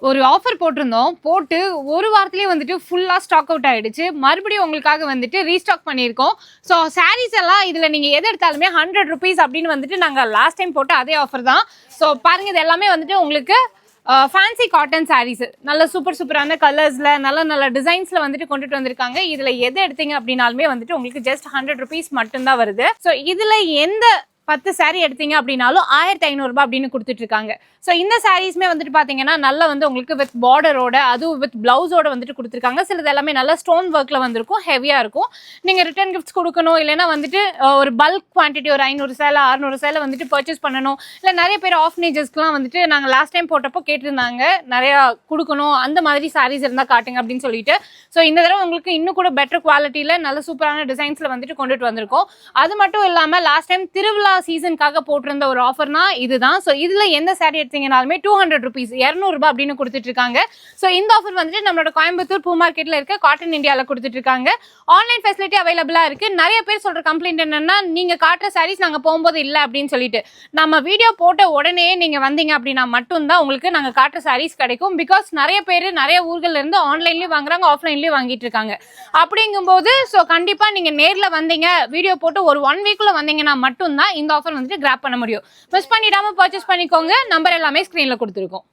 ஒரு ஆஃபர் போட்டிருந்தோம். போட்டு ஒரு வாரத்திலேயே வந்துட்டு ஃபுல்லா ஸ்டாக் அவுட் ஆயிடுச்சு. மறுபடியும் உங்களுக்காக வந்துட்டு ரீஸ்டாக் பண்ணியிருக்கோம். ஸோ சாரீஸ் எல்லாம் இதில் நீங்கள் எது எடுத்தாலுமே ₹100 அப்படின்னு வந்துட்டு நாங்கள் லாஸ்ட் டைம் போட்ட அதே ஆஃபர் தான். ஸோ பாருங்க, இது எல்லாமே வந்துட்டு உங்களுக்கு ஃபேன்சி காட்டன் சாரீஸ் நல்ல சூப்பரான கலர்ஸில் நல்ல டிசைன்ஸில் வந்துட்டு கொண்டுட்டு வந்திருக்காங்க. இதில் எது எடுத்தீங்க அப்படின்னாலுமே வந்துட்டு உங்களுக்கு ஜஸ்ட் ₹100 மட்டும்தான் வருது. ஸோ இதில் எந்த 10 சாரீ எடுத்தீங்க அப்படின்னாலும் ₹1500 அப்படின்னு கொடுத்துட்டு இருக்காங்க. ஸோ இந்த சாரீஸ்மே வந்துட்டு பார்த்தீங்கன்னா நல்லா வந்து உங்களுக்கு வித் பார்டரோட அதுவும் வித் பிளவுஸோட வந்துட்டு கொடுத்துருக்காங்க. சிலது எல்லாமே நல்லா ஸ்டோன் ஒர்க்கில் வந்திருக்கும், ஹெவியாக இருக்கும். நீங்கள் ரிட்டர்ன் கிஃப்ட்ஸ் கொடுக்கணும், இல்லைன்னா வந்துட்டு ஒரு பல்க் குவான்டிட்டி ஒரு 500 சேலை 600 சேலை வந்துட்டு பர்ச்சேஸ் பண்ணணும். இல்லை நிறைய பேர் ஆஃப்னேஜஸ்க்குலாம் வந்துட்டு நாங்கள் லாஸ்ட் டைம் போட்டப்போ கேட்டிருந்தாங்க நிறையா கொடுக்கணும், அந்த மாதிரி சாரீஸ் இருந்தால் காட்டுங்க அப்படின்னு சொல்லிட்டு. ஸோ இந்த தடவை உங்களுக்கு இன்னும் கூட பெட்டர் குவாலிட்டியில் நல்ல சூப்பரான டிசைன்ஸில் வந்துட்டு கொண்டுட்டு வந்திருக்கோம். அது மட்டும் இல்லாமல் லாஸ்ட் டைம் திருவிழா சீசனுக்காக போட்டிருந்த ஒரு ஆஃபர்னா இதுதான். ஸோ இதில் எந்த சாரீ எடுத்தீங்கனாலுமே ₹200 ₹200 அப்படின்னு கொடுத்துட்டு இருக்காங்க. ஸோ இந்த ஆஃபர் வந்துட்டு நம்மளோட கோயம்புத்தூர் பூ மார்க்கெட்டில் இருக்க காட்டன் இந்தியாவில் கொடுத்துட்டு இருக்காங்க. ஆன்லைன் ஃபெசிலிட்டி அவைலபிளாக இருக்கு. நிறைய பேர் சொல்ற கம்ப்ளைண்ட் என்னன்னா, நீங்க காட்டுற சாரீஸ் நாங்கள் போகும்போது இல்லை அப்படின்னு சொல்லிட்டு. நம்ம வீடியோ போட்ட உடனே நீங்க வந்தீங்க அப்படின்னா மட்டும்தான் உங்களுக்கு நாங்கள் காட்டுற சாரீஸ் கிடைக்கும். பிகாஸ் நிறைய பேர் நிறைய ஊர்கள்ல இருந்து ஆன்லைன்லயும் வாங்குறாங்க, ஆஃப்லைன்லயும் வாங்கிட்டு இருக்காங்க. அப்படிங்கும்போது ஸோ கண்டிப்பா நீங்க நேர்ல வந்தீங்க, வீடியோ போட்டு ஒரு 1 வீக்ல வந்தீங்கன்னா மட்டும்தான் இந்த ஆஃபர் வந்துட்டு கிராப் பண்ண முடியும். மிஸ் பண்ணிடாம பர்ச்சேஸ் பண்ணிக்கோங்க. நம்பர் எல்லாமே ஸ்கிரீன்ல கொடுத்துருக்கோம்.